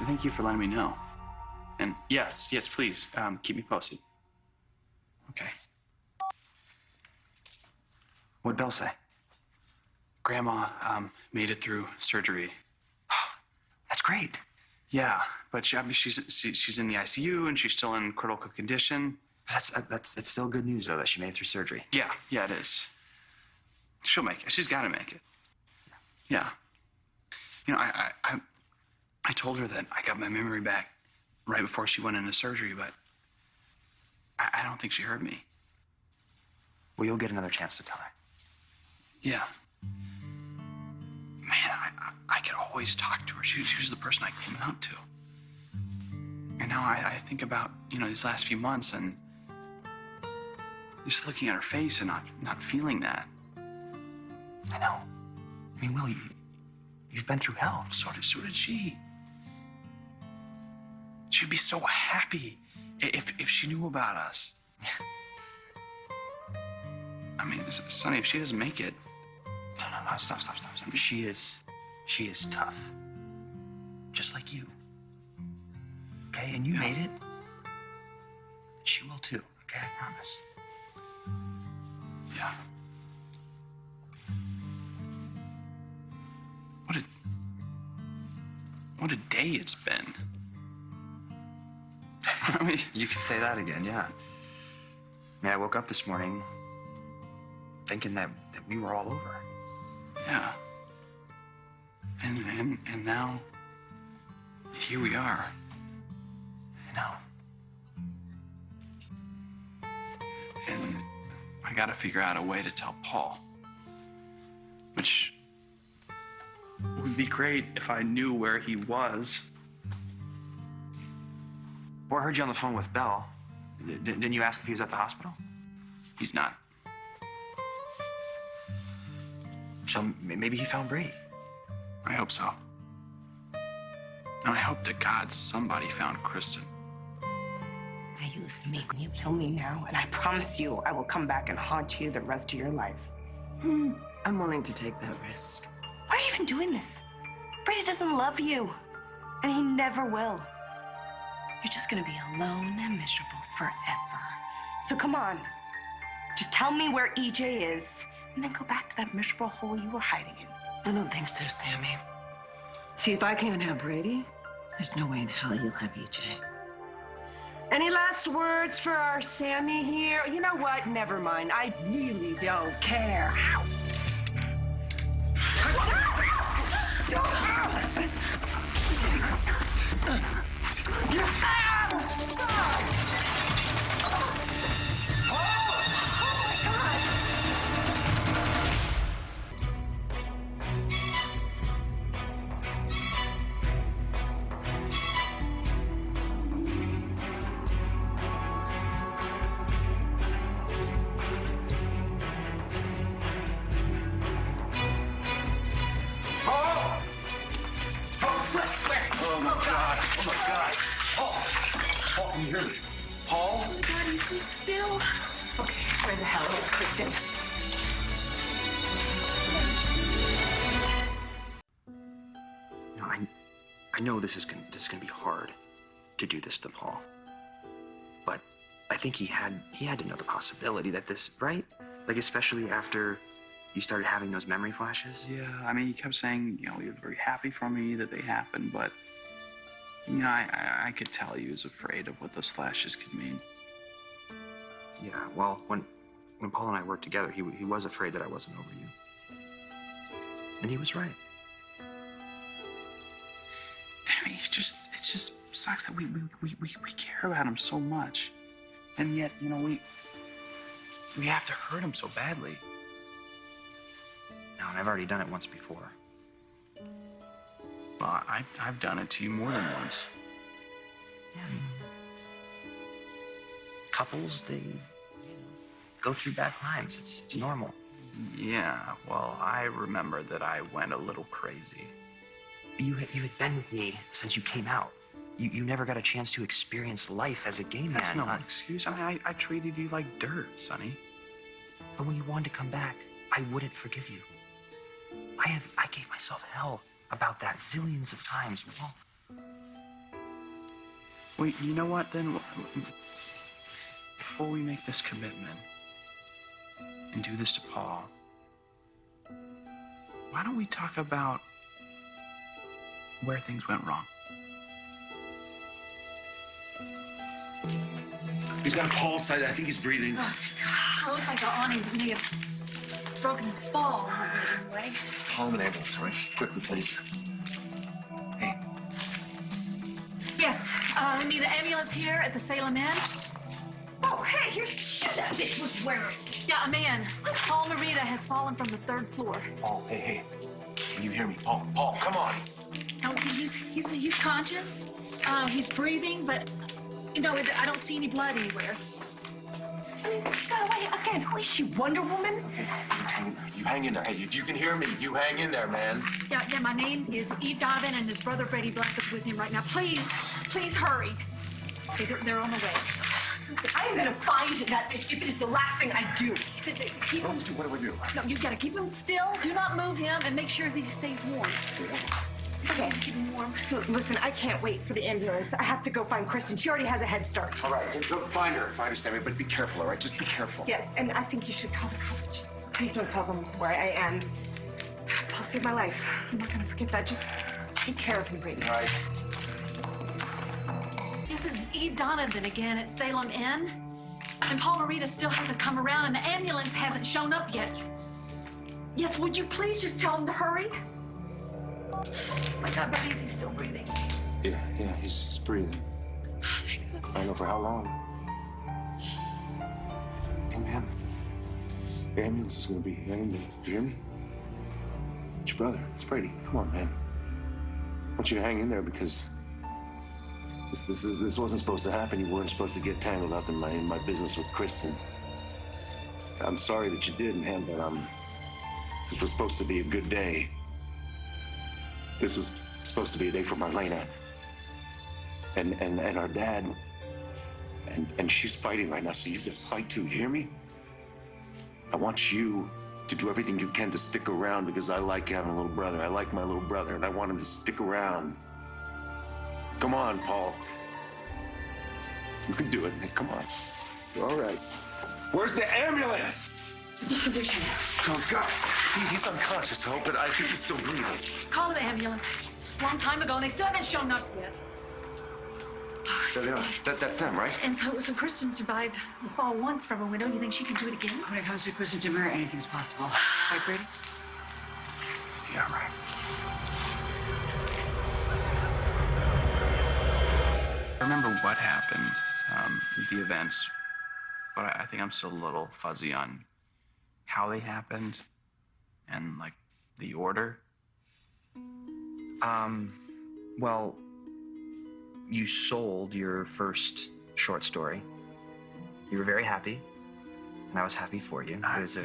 Thank you for letting me know. And yes, please, keep me posted. Okay. What'd Belle say? Grandma made it through surgery. That's great. Yeah, but she's in the ICU and she's still in critical condition. That's still good news though that she made it through surgery. Yeah, it is. She'll make it. She's got to make it. Yeah. You know, I told her that I got my memory back right before she went into surgery, but I don't think she heard me. Well, you'll get another chance to tell her. Yeah. Man, I could always talk to her. She was the person I came out to. And now I think about, these last few months and just looking at her face and not feeling that. I know. I mean, Will, you've been through hell. So did she. She'd be so happy if she knew about us. I mean, Sonny, if she doesn't make it... No, stop. She is tough. Just like you. Okay, and you made it. She will too, okay? I promise. Yeah. What a day it's been. I mean, you could say that again, yeah. I mean, I woke up this morning thinking that we were all over. Yeah. And now, here we are. I know. And I gotta figure out a way to tell Paul. Which would be great if I knew where he was. Well, I heard you on the phone with Belle. Didn't you ask if he was at the hospital? He's not. So maybe he found Brady. I hope so. And I hope to God somebody found Kristen. Now you listen to me. You kill me now, and I promise you I will come back and haunt you the rest of your life. I'm willing to take that risk. Why are you even doing this? Brady doesn't love you, and he never will. You're just gonna be alone and miserable forever. So come on, just tell me where EJ is, and then go back to that miserable hole you were hiding in. I don't think so, Sammy. See, if I can't have Brady, there's no way in hell you'll have EJ. Any last words for our Sammy here? You know what? Never mind. I really don't care. Ow. Paul, can you hear me? Paul? God, he's so still. Okay, where the hell is Kristen? I know this is gonna be hard to do this to Paul, but I think he had to know the possibility that this, right? Like, especially after you started having those memory flashes. Yeah, I mean, he kept saying, he was very happy for me that they happened, but I could tell he was afraid of what those flashes could mean. Yeah, well, when Paul and I worked together, he was afraid that I wasn't over you. And he was right. I mean, it just sucks that we care about him so much. And yet, we have to hurt him so badly. No, and I've already done it once before. Well, I've done it to you more than once. Yeah. Couples, they go through bad times. It's normal. Yeah, well, I remember that I went a little crazy. You had been with me since you came out. You never got a chance to experience life as a gay man. That's no excuse. I mean, I treated you like dirt, Sonny. But when you wanted to come back, I wouldn't forgive you. I gave myself hell about that zillions of times. Well, Well, you know what, then? Before we make this commitment and do this to Paul, why don't we talk about where things went wrong? He's got a pulse. I think he's breathing. Oh, it looks like the awning may have broken his fall anyway. Call him an ambulance, all right? Quickly, please. Hey, Yes, we need an ambulance here at the Salem Inn. Oh, hey, here's the shit that bitch was wearing. Yeah, a man. Paul Narita has fallen from the 3rd floor. Paul, hey. Can you hear me? Paul, come on. No, he's conscious. He's breathing, but I don't see any blood anywhere. I mean, she got away again. Who is she, Wonder Woman? You hang in there. Hey, you can hear me. You hang in there, man. Yeah, my name is Eve Donovan, and his brother Brady Black is with him right now. Please hurry. Okay, they're on the way. I am gonna find that bitch if it is the last thing I do. He said to keep him. What do we do? No, you gotta keep him still. Do not move him, and make sure that he stays warm. Okay. Keep him warm. So, listen, I can't wait for the ambulance. I have to go find Kristen. She already has a head start. All right, go find her, Sammy, but be careful, all right? Just be careful. Yes, and I think you should call the cops. Just please don't tell them where I am. Paul saved my life. I'm not gonna forget that. Just take care of him, Brady. All right. This is Eve Donovan again at Salem Inn. And Paul Narita still hasn't come around, and the ambulance hasn't shown up yet. Yes, would you please just tell him to hurry? Oh my God, but is he still breathing? Yeah, he's breathing. I don't know for how long. Hey, man. The ambulance is gonna be here in a minute. You hear me? It's your brother. It's Brady. Come on, man. I want you to hang in there because this wasn't supposed to happen. You weren't supposed to get tangled up in my business with Kristen. I'm sorry that you did, man, but this was supposed to be a good day. This was supposed to be a day for Marlena and our dad. And she's fighting right now, so you got to fight too. You hear me? I want you to do everything you can to stick around because I like having a little brother. I like my little brother, and I want him to stick around. Come on, Paul. You can do it. Hey, come on. You're all right. Where's the ambulance? What's his condition? Oh, God. He's unconscious, Hope, but I think he's still breathing. Call the ambulance. Long time ago, and they still haven't shown up yet. That's them, right? And so Kristen survived the fall once from a window. You think she can do it again? When it comes to Kristen Demir, anything's possible. Right, Brady? Yeah, right. I remember what happened, the events, but I think I'm still a little fuzzy on how they happened and, like, the order. Well, you sold your first short story. You were very happy, and I was happy for you. It was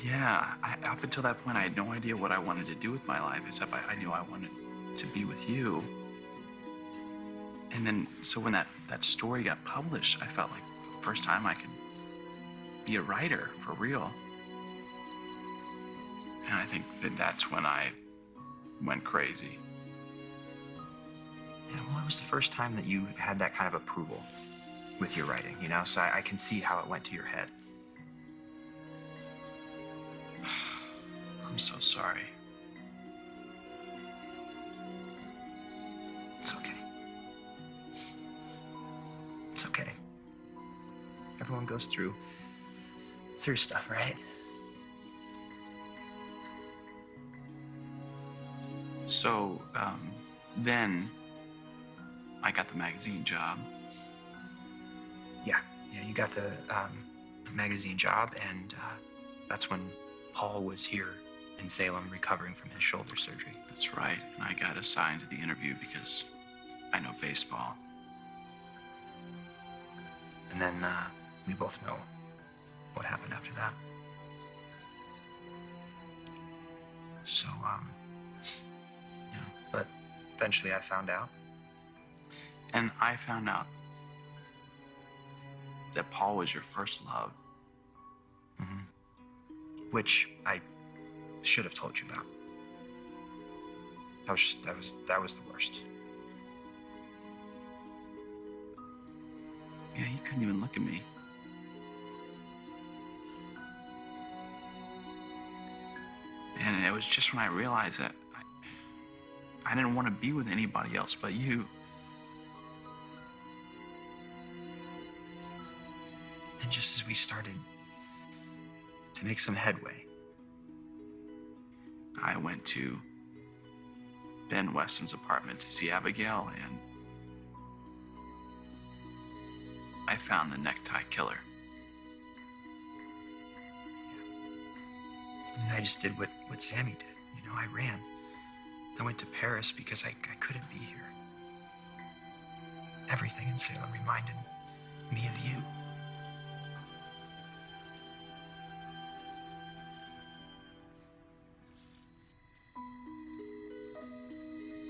Yeah, up until that point, I had no idea what I wanted to do with my life, except I knew I wanted to be with you. And then, so when that story got published, I felt like for the first time I could be a writer for real. And I think that's when I went crazy. Yeah, well, it was the first time that you had that kind of approval with your writing, you know? So I can see how it went to your head. I'm so sorry. It's okay. It's okay. Everyone goes through stuff, right? So, then I got the magazine job. Yeah, you got the magazine job, and that's when Paul was here in Salem recovering from his shoulder surgery. That's right. And I got assigned to the interview because I know baseball. And then we both know what happened after that. So, yeah. But eventually I found out. And I found out that Paul was your first love. Which I should have told you about. That was the worst. couldn't even look at me. And it was just when I realized that I didn't want to be with anybody else but you. And just as we started to make some headway, I went to Ben Weston's apartment to see Abigail, and I found the necktie killer. and I just did what Sammy did. You know, I ran. I went to Paris because I couldn't be here. Everything in Salem reminded me of you.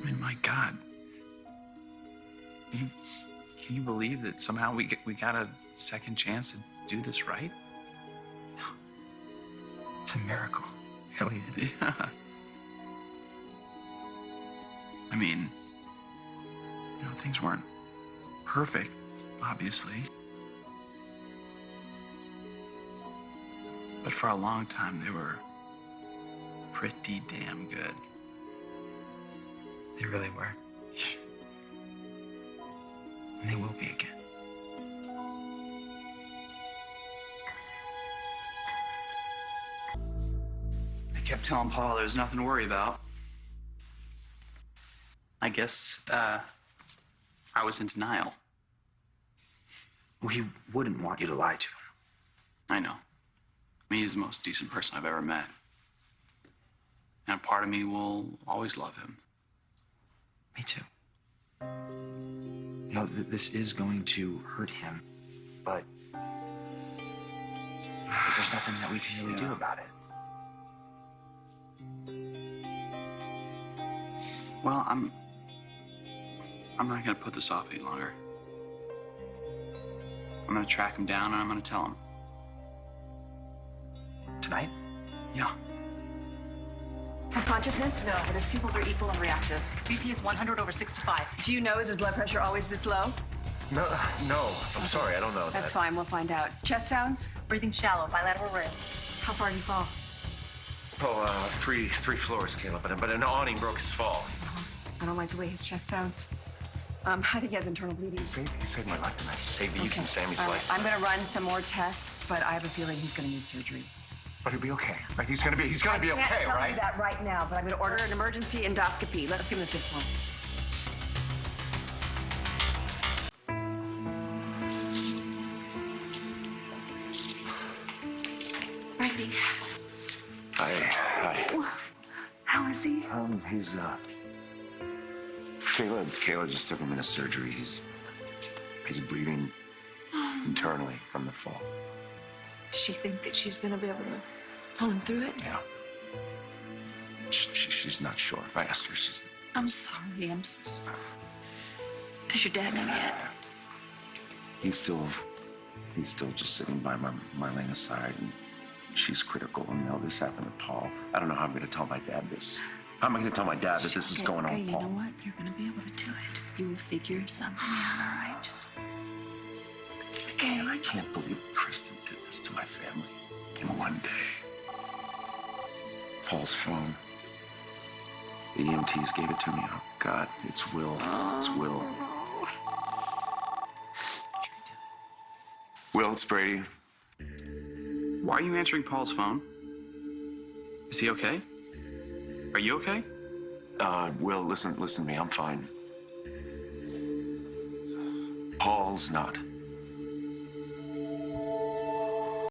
I mean, my God. Can you believe that somehow we got a second chance to do this right? It's a miracle. It really is. Yeah. I mean, you know, things weren't perfect, obviously. But for a long time, they were pretty damn good. They really were. And they will be again. I kept telling Paul there was nothing to worry about. I guess, I was in denial. Well, he wouldn't want you to lie to him. I know. I mean, he's the most decent person I've ever met. And part of me will always love him. Me too. You know, this is going to hurt him, but there's nothing that we can really do about it. Well, I'm not gonna put this off any longer. I'm gonna track him down and I'm gonna tell him. Tonight? Yeah. Has consciousness? No, but his pupils are equal and reactive. BP is 100/65. Do you know, is his blood pressure always this low? No, I'm sorry, I don't know That's that. fine, we'll find out. Chest sounds? Breathing shallow, bilateral rib. How far did he fall? Oh, three floors, Caleb, but an awning broke his fall. I don't like the way his chest sounds. I think he has internal bleeding. He saved my life tonight. He saved Eve's and Sammy's All right, life. I'm gonna run some more tests, but I have a feeling he's gonna need surgery. But he'll be okay. Right? He's gonna be okay, I can't tell right? you that right now, but I'm gonna order an emergency endoscopy. Let's give him the fifth one. Brady, Hi. how is he? He's, Caleb just took him into surgery. He's bleeding internally from the fall. Does she think that she's gonna be able to pull him through it? Yeah. She's not sure. If I asked her, she's... I'm sorry. I'm so sorry. Does your dad know yet? He's still just sitting by Marlena's side, and she's critical. And now this happened to Paul. I don't know how I'm going to tell my dad this. How am I going to tell my dad that this is going on Okay, with you Paul? know what? You're gonna be able to do it. You will figure something out, all right? Just... Okay. I can't believe Kristen did this to my family in one day. Paul's phone. The EMTs gave it to me. Oh, God, it's Will. It's Will. Will, it's Brady. Why are you answering Paul's phone? Is he okay? Are you okay? Will, listen to me. I'm fine. Paul's not.